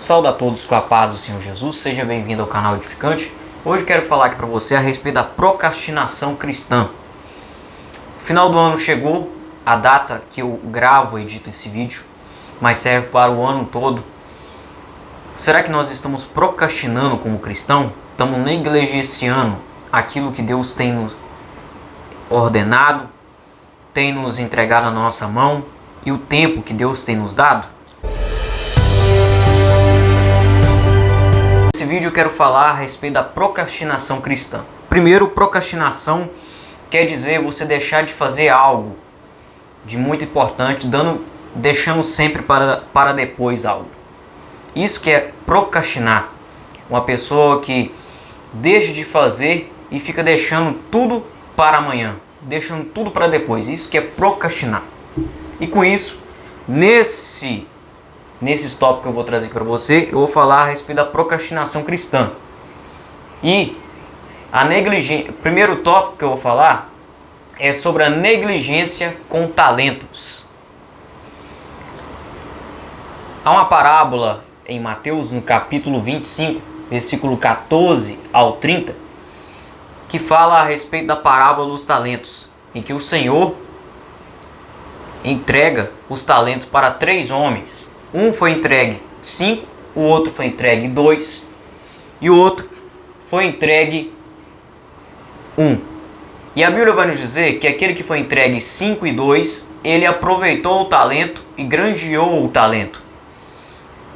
Saúdo a todos com a paz do Senhor Jesus, seja bem-vindo ao canal Edificante. Hoje quero falar aqui para você a respeito da procrastinação cristã. O final do ano chegou, a data que eu gravo e edito esse vídeo, mas serve para o ano todo. Será que nós estamos procrastinando como cristão? Estamos negligenciando aquilo que Deus tem nos ordenado, tem nos entregado na nossa mão e o tempo que Deus tem nos dado? Nesse vídeo eu quero falar a respeito da procrastinação cristã. Primeiro, procrastinação quer dizer você deixar de fazer algo de muito importante, deixando sempre para depois algo. Isso que é procrastinar. Uma pessoa que deixa de fazer e fica deixando tudo para amanhã, deixando tudo para depois. Isso que é procrastinar. E com isso, nesses tópicos que eu vou trazer aqui para você, eu vou falar a respeito da procrastinação cristã. E a negligência, o primeiro tópico que eu vou falar é sobre a negligência com talentos. Há uma parábola em Mateus, no capítulo 25, versículo 14 ao 30, que fala a respeito da parábola dos talentos, em que o Senhor entrega os talentos para 3 homens. Um foi entregue 5, o outro foi entregue 2 e o outro foi entregue 1. E a Bíblia vai nos dizer que aquele que foi entregue 5 e 2, ele aproveitou o talento e granjeou o talento.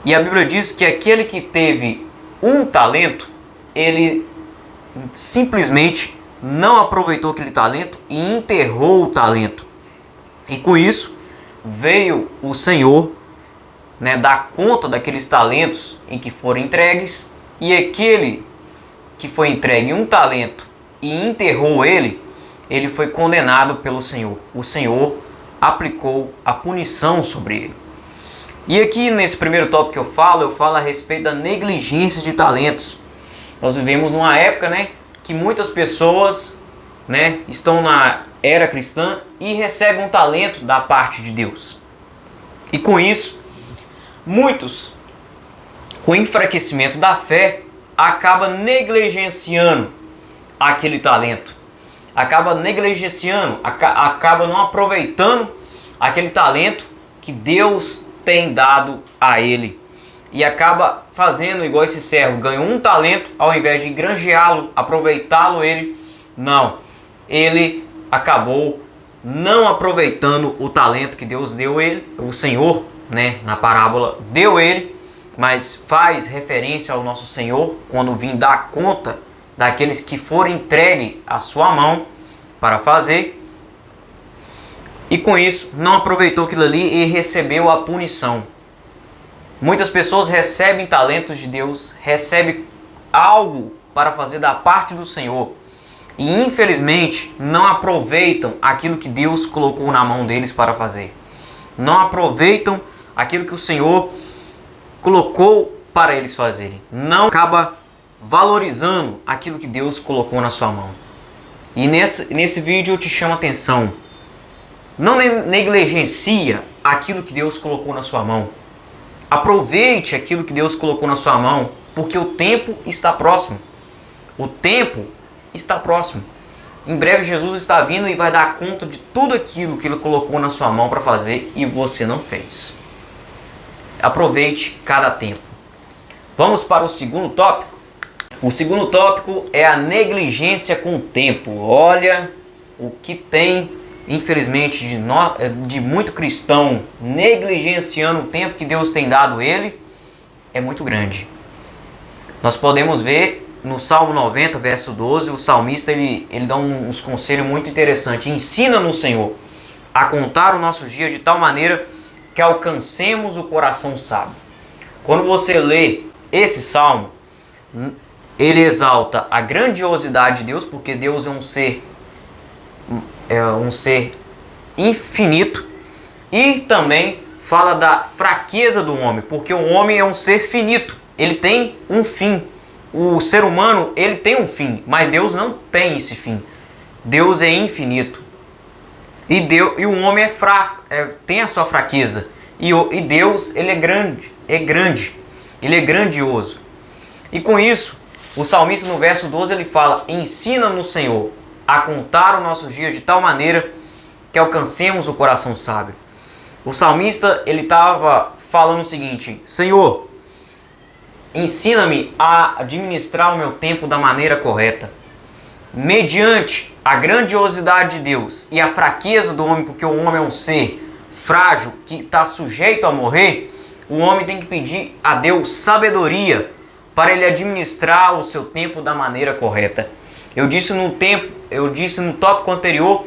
E a Bíblia diz que aquele que teve 1 talento, ele simplesmente não aproveitou aquele talento e enterrou o talento. E com isso veio o Senhor dar conta daqueles talentos em que foram entregues, e aquele que foi entregue 1 talento e enterrou ele foi condenado pelo Senhor. O Senhor aplicou a punição sobre ele. E aqui nesse primeiro tópico que eu falo a respeito da negligência de talentos. Nós vivemos numa época que muitas pessoas estão na era cristã e recebem um talento da parte de Deus. E com isso, muitos, com enfraquecimento da fé, acabam negligenciando aquele talento. Acaba negligenciando, acaba não aproveitando aquele talento que Deus tem dado a ele. E acaba fazendo igual esse servo, ganhou 1 talento, ao invés de granjeá-lo, aproveitá-lo ele, não. Ele acabou não aproveitando o talento que Deus deu a ele, o Senhor, na parábola, deu ele, mas faz referência ao nosso Senhor quando vim dar conta daqueles que forem entregues à sua mão para fazer, e com isso não aproveitou aquilo ali e recebeu a punição. Muitas pessoas recebem talentos de Deus, recebem algo para fazer da parte do Senhor e infelizmente não aproveitam aquilo que Deus colocou na mão deles para fazer. Não aproveitam aquilo que o Senhor colocou para eles fazerem. Não acaba valorizando aquilo que Deus colocou na sua mão. E nesse vídeo eu te chamo a atenção. Não negligencia aquilo que Deus colocou na sua mão. Aproveite aquilo que Deus colocou na sua mão, porque o tempo está próximo. O tempo está próximo. Em breve Jesus está vindo e vai dar conta de tudo aquilo que Ele colocou na sua mão para fazer e você não fez. Aproveite cada tempo. Vamos para o segundo tópico. O segundo tópico é a negligência com o tempo. Olha o que tem, infelizmente, de muito cristão negligenciando o tempo que Deus tem dado a ele, é muito grande. Nós podemos ver no Salmo 90, verso 12, o salmista ele dá uns conselhos muito interessantes. Ensina-nos, Senhor, a contar os nossos dias de tal maneira que alcancemos o coração sábio. Quando você lê esse salmo, ele exalta a grandiosidade de Deus, porque Deus é um ser infinito, e também fala da fraqueza do homem, porque o homem é um ser finito, ele tem um fim. O ser humano, ele tem um fim, mas Deus não tem esse fim. Deus é infinito. E o homem é fraco, tem a sua fraqueza. E Deus, ele é grande. Ele é grandioso. E com isso, o salmista no verso 12 ele fala: ensina-nos, Senhor, a contar os nossos dias de tal maneira que alcancemos o coração sábio. O salmista ele estava falando o seguinte: Senhor, ensina-me a administrar o meu tempo da maneira correta. Mediante a grandiosidade de Deus e a fraqueza do homem, porque o homem é um ser frágil que está sujeito a morrer, o homem tem que pedir a Deus sabedoria para ele administrar o seu tempo da maneira correta. Eu disse no tópico anterior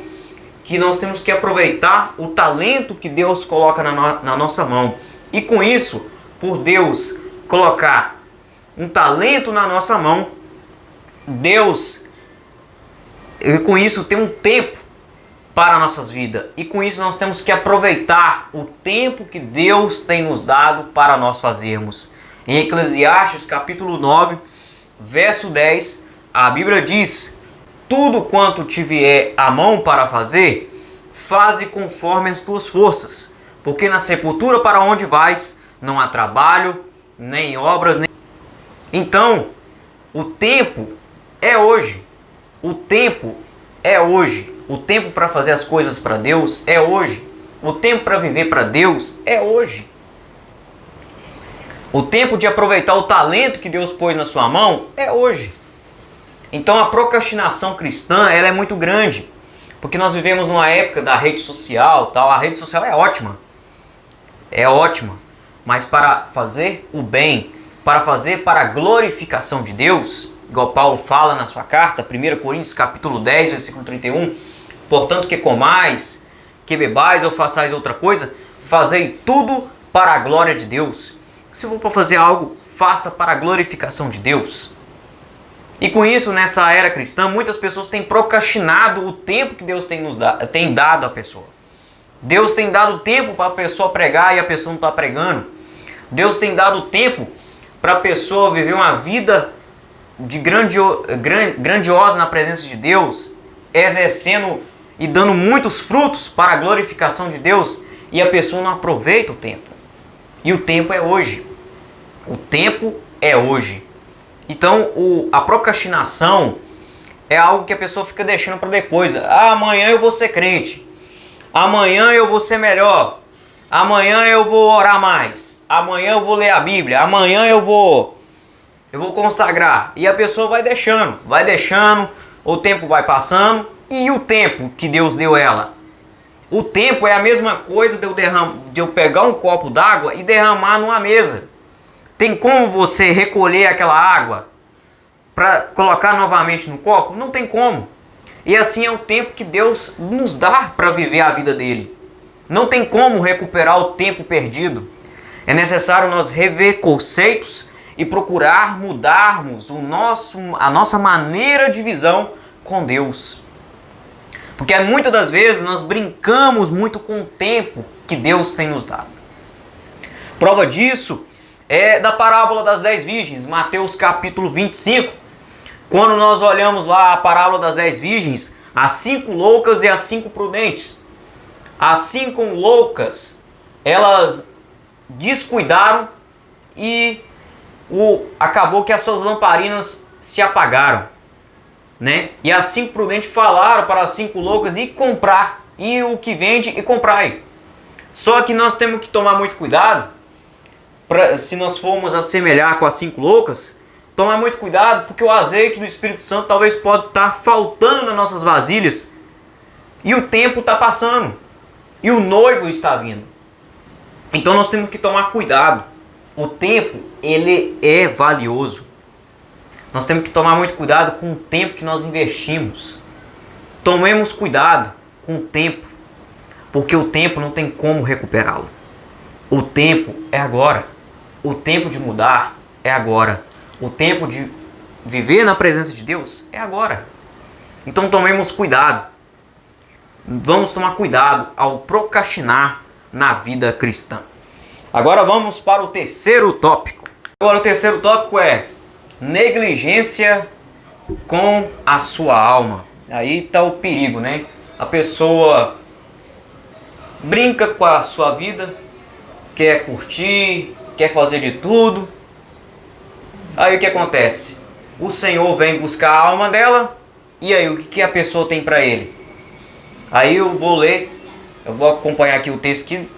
que nós temos que aproveitar o talento que Deus coloca na nossa mão. E com isso, por Deus colocar um talento na nossa mão, Deus, com isso, tem um tempo para nossas vidas. E com isso nós temos que aproveitar o tempo que Deus tem nos dado para nós fazermos. Em Eclesiastes capítulo 9, verso 10, a Bíblia diz: tudo quanto te vier a mão para fazer, faze conforme as tuas forças, porque na sepultura para onde vais, não há trabalho, nem obras, nem... Então, o tempo é hoje. O tempo é hoje. O tempo para fazer as coisas para Deus é hoje. O tempo para viver para Deus é hoje. O tempo de aproveitar o talento que Deus pôs na sua mão é hoje. Então a procrastinação cristã ela é muito grande, porque nós vivemos numa época da rede social, tal. A rede social é ótima, mas para fazer o bem, para fazer para a glorificação de Deus, igual Paulo fala na sua carta, 1 Coríntios capítulo 10, versículo 31, portanto que comais, que bebais ou façais outra coisa, fazei tudo para a glória de Deus. Se for para fazer algo, faça para a glorificação de Deus. E com isso, nessa era cristã, muitas pessoas têm procrastinado o tempo que Deus tem dado à pessoa. Deus tem dado tempo para a pessoa pregar e a pessoa não está pregando. Deus tem dado tempo para a pessoa viver uma vida de grandiosa na presença de Deus, exercendo e dando muitos frutos para a glorificação de Deus, e a pessoa não aproveita o tempo. E o tempo é hoje. O tempo é hoje. Então, a procrastinação é algo que a pessoa fica deixando para depois. Amanhã eu vou ser crente. Amanhã eu vou ser melhor. Amanhã eu vou orar mais. Amanhã eu vou ler a Bíblia. Amanhã eu vou consagrar. E a pessoa vai deixando, o tempo vai passando. E o tempo que Deus deu ela? O tempo é a mesma coisa de eu pegar um copo d'água e derramar numa mesa. Tem como você recolher aquela água para colocar novamente no copo? Não tem como. E assim é o tempo que Deus nos dá para viver a vida dele. Não tem como recuperar o tempo perdido. É necessário nós rever conceitos e procurar mudarmos a nossa maneira de visão com Deus. Porque muitas das vezes nós brincamos muito com o tempo que Deus tem nos dado. Prova disso é da parábola das 10 virgens, Mateus capítulo 25. Quando nós olhamos lá a parábola das 10 virgens, as 5 loucas e as 5 prudentes. As 5 loucas, elas descuidaram e acabou que as suas lamparinas se apagaram, né? E as 5 prudentes falaram para as 5 loucas ir comprar, e o que vende e comprar. Só que nós temos que tomar muito cuidado, se nós formos assemelhar com as 5 loucas, tomar muito cuidado, porque o azeite do Espírito Santo talvez pode estar faltando nas nossas vasilhas, e o tempo está passando, e o noivo está vindo. Então nós temos que tomar cuidado. O tempo, ele é valioso. Nós temos que tomar muito cuidado com o tempo que nós investimos. Tomemos cuidado com o tempo, porque o tempo não tem como recuperá-lo. O tempo é agora. O tempo de mudar é agora. O tempo de viver na presença de Deus é agora. Então tomemos cuidado. Vamos tomar cuidado ao procrastinar na vida cristã. Agora vamos para o terceiro tópico. Agora o terceiro tópico é negligência com a sua alma. Aí está o perigo, né? A pessoa brinca com a sua vida, quer curtir, quer fazer de tudo, Aí o que acontece? O Senhor vem buscar a alma dela, e aí o que a pessoa tem para ele? Aí eu vou ler, eu vou acompanhar aqui o texto aqui,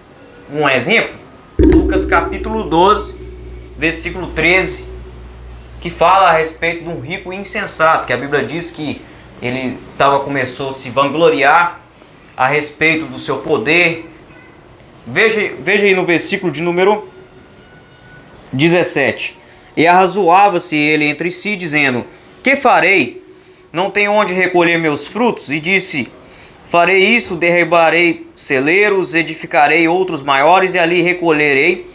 um exemplo. Lucas capítulo 12, versículo 13, que fala a respeito de um rico insensato, que a Bíblia diz que ele começou a se vangloriar a respeito do seu poder. Veja aí no versículo de número 17. E arrazoava-se ele entre si, dizendo: que farei? Não tenho onde recolher meus frutos. E disse: farei isso, derribarei celeiros, edificarei outros maiores, e ali recolherei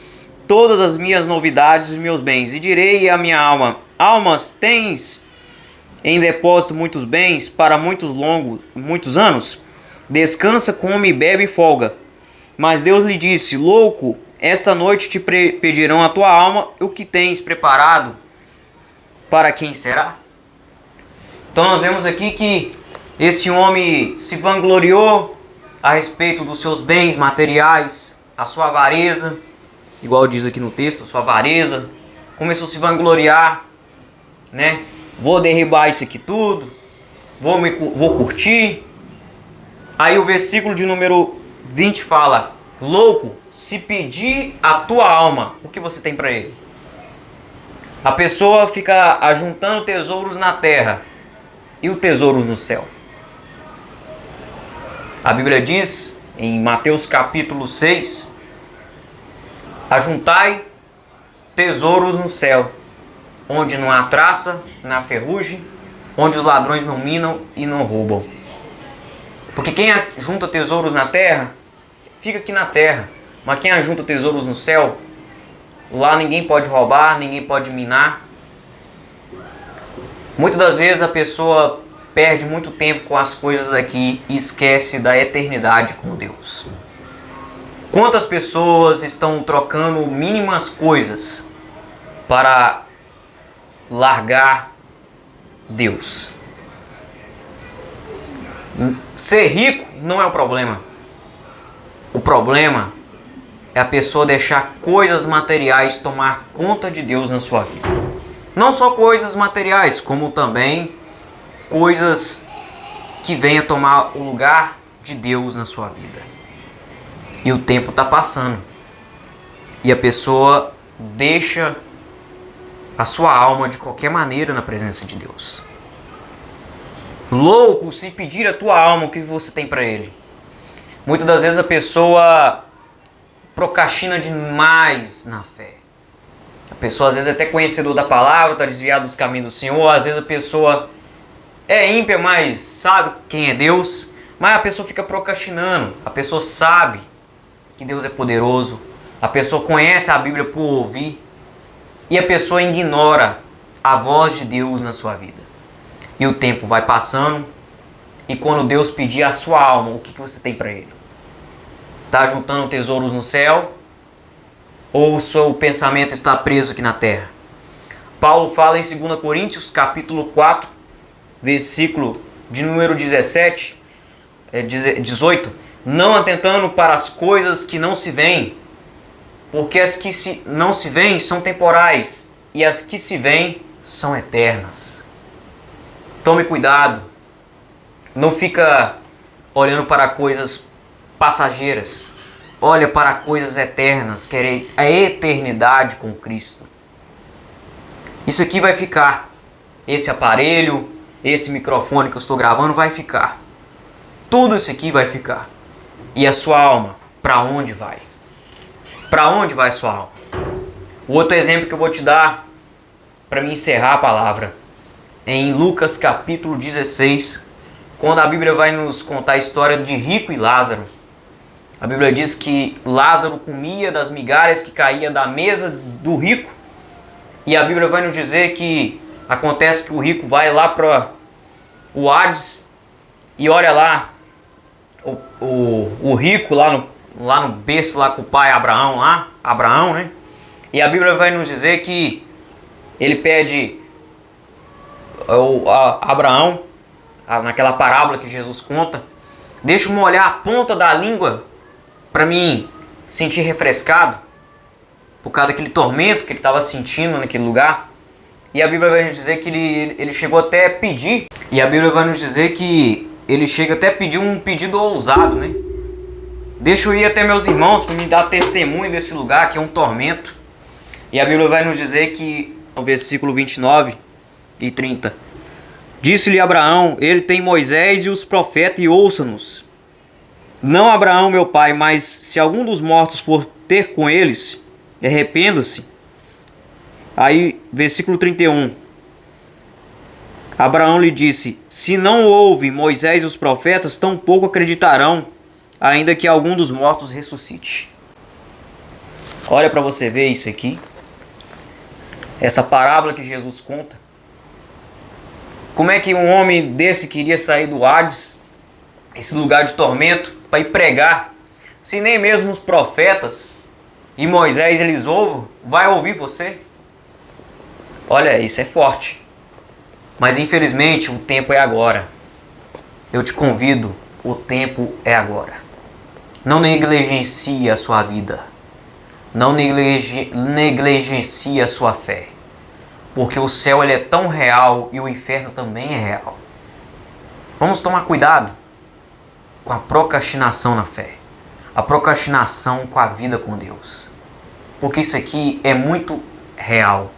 todas as minhas novidades e meus bens. E direi à minha alma: almas, tens em depósito muitos bens para muitos anos? Descansa, come, bebe e folga. Mas Deus lhe disse: louco, esta noite te pedirão a tua alma, o que tens preparado para quem será? Então nós vemos aqui que esse homem se vangloriou a respeito dos seus bens materiais, a sua avareza, igual diz aqui no texto, a sua avareza, começou a se vangloriar, né? Vou derribar isso aqui tudo, vou curtir. Aí o versículo de número 20 fala: louco, se pedir a tua alma, o que você tem para ele? A pessoa fica ajuntando tesouros na terra e o tesouro no céu. A Bíblia diz em Mateus capítulo 6: ajuntai tesouros no céu, onde não há traça, não há ferrugem, onde os ladrões não minam e não roubam. Porque quem ajunta tesouros na terra, fica aqui na terra. Mas quem ajunta tesouros no céu, lá ninguém pode roubar, ninguém pode minar. Muitas das vezes a pessoa perde muito tempo com as coisas daqui e esquece da eternidade com Deus. Quantas pessoas estão trocando mínimas coisas para largar Deus? Ser rico não é o problema. O problema é a pessoa deixar coisas materiais tomar conta de Deus na sua vida. Não só coisas materiais, como também coisas que venham tomar o lugar de Deus na sua vida. E o tempo está passando. E a pessoa deixa a sua alma de qualquer maneira na presença de Deus. Louco, se pedir a tua alma, o que você tem para ele? Muitas das vezes a pessoa procrastina demais na fé. A pessoa às vezes é até conhecedor da palavra, está desviado dos caminhos do Senhor. Às vezes a pessoa é ímpia, mas sabe quem é Deus. Mas a pessoa fica procrastinando. A pessoa sabe que Deus é poderoso. A pessoa conhece a Bíblia por ouvir. E a pessoa ignora a voz de Deus na sua vida. E o tempo vai passando. E quando Deus pedir a sua alma, o que você tem para ele? Está juntando tesouros no céu? Ou o seu pensamento está preso aqui na terra? Paulo fala em 2 Coríntios capítulo 4, versículo de número 18, não atentando para as coisas que não se veem, porque as que não se veem são temporais, e as que se veem são eternas. Tome cuidado, não fica olhando para coisas passageiras, olha para coisas eternas, querer a eternidade com Cristo. Isso aqui vai ficar, esse aparelho, esse microfone que eu estou gravando vai ficar. Tudo isso aqui vai ficar. E a sua alma, para onde vai? Para onde vai a sua alma? O outro exemplo que eu vou te dar, para me encerrar a palavra, é em Lucas capítulo 16, quando a Bíblia vai nos contar a história de Rico e Lázaro. A Bíblia diz que Lázaro comia das migalhas que caía da mesa do rico. E a Bíblia vai nos dizer que acontece que o rico vai lá para o Hades e olha lá o rico lá no berço lá com o pai Abraão, né? E a Bíblia vai nos dizer que ele pede a Abraão, naquela parábola que Jesus conta, deixa-me olhar a ponta da língua para mim sentir refrescado por causa daquele tormento que ele estava sentindo naquele lugar. E a Bíblia vai nos dizer que ele chegou até a pedir. E a Bíblia vai nos dizer que ele chega até a pedir um pedido ousado, né? Deixa eu ir até meus irmãos para me dar testemunho desse lugar que é um tormento. E a Bíblia vai nos dizer que, no versículo 29 e 30, disse-lhe Abraão, ele tem Moisés e os profetas e ouça-nos. Não Abraão, meu pai, mas se algum dos mortos for ter com eles, arrependa-se. Aí, versículo 31. Abraão lhe disse, se não ouve Moisés e os profetas, tampouco acreditarão, ainda que algum dos mortos ressuscite. Olha para você ver isso aqui. Essa parábola que Jesus conta. Como é que um homem desse queria sair do Hades, esse lugar de tormento, para ir pregar, se nem mesmo os profetas e Moisés eles ouvem, vai ouvir você? Olha, isso é forte. Mas infelizmente o tempo é agora. Eu te convido, o tempo é agora. Não negligencie a sua vida. Não negligencie a sua fé. Porque o céu ele é tão real e o inferno também é real. Vamos tomar cuidado com a procrastinação na fé. A procrastinação com a vida com Deus. Porque isso aqui é muito real.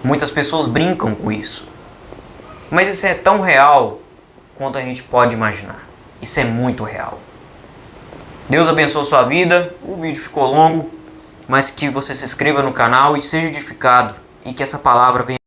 Muitas pessoas brincam com isso. Mas isso é tão real quanto a gente pode imaginar. Isso é muito real. Deus abençoe a sua vida. O vídeo ficou longo, mas que você se inscreva no canal e seja edificado. E que essa palavra venha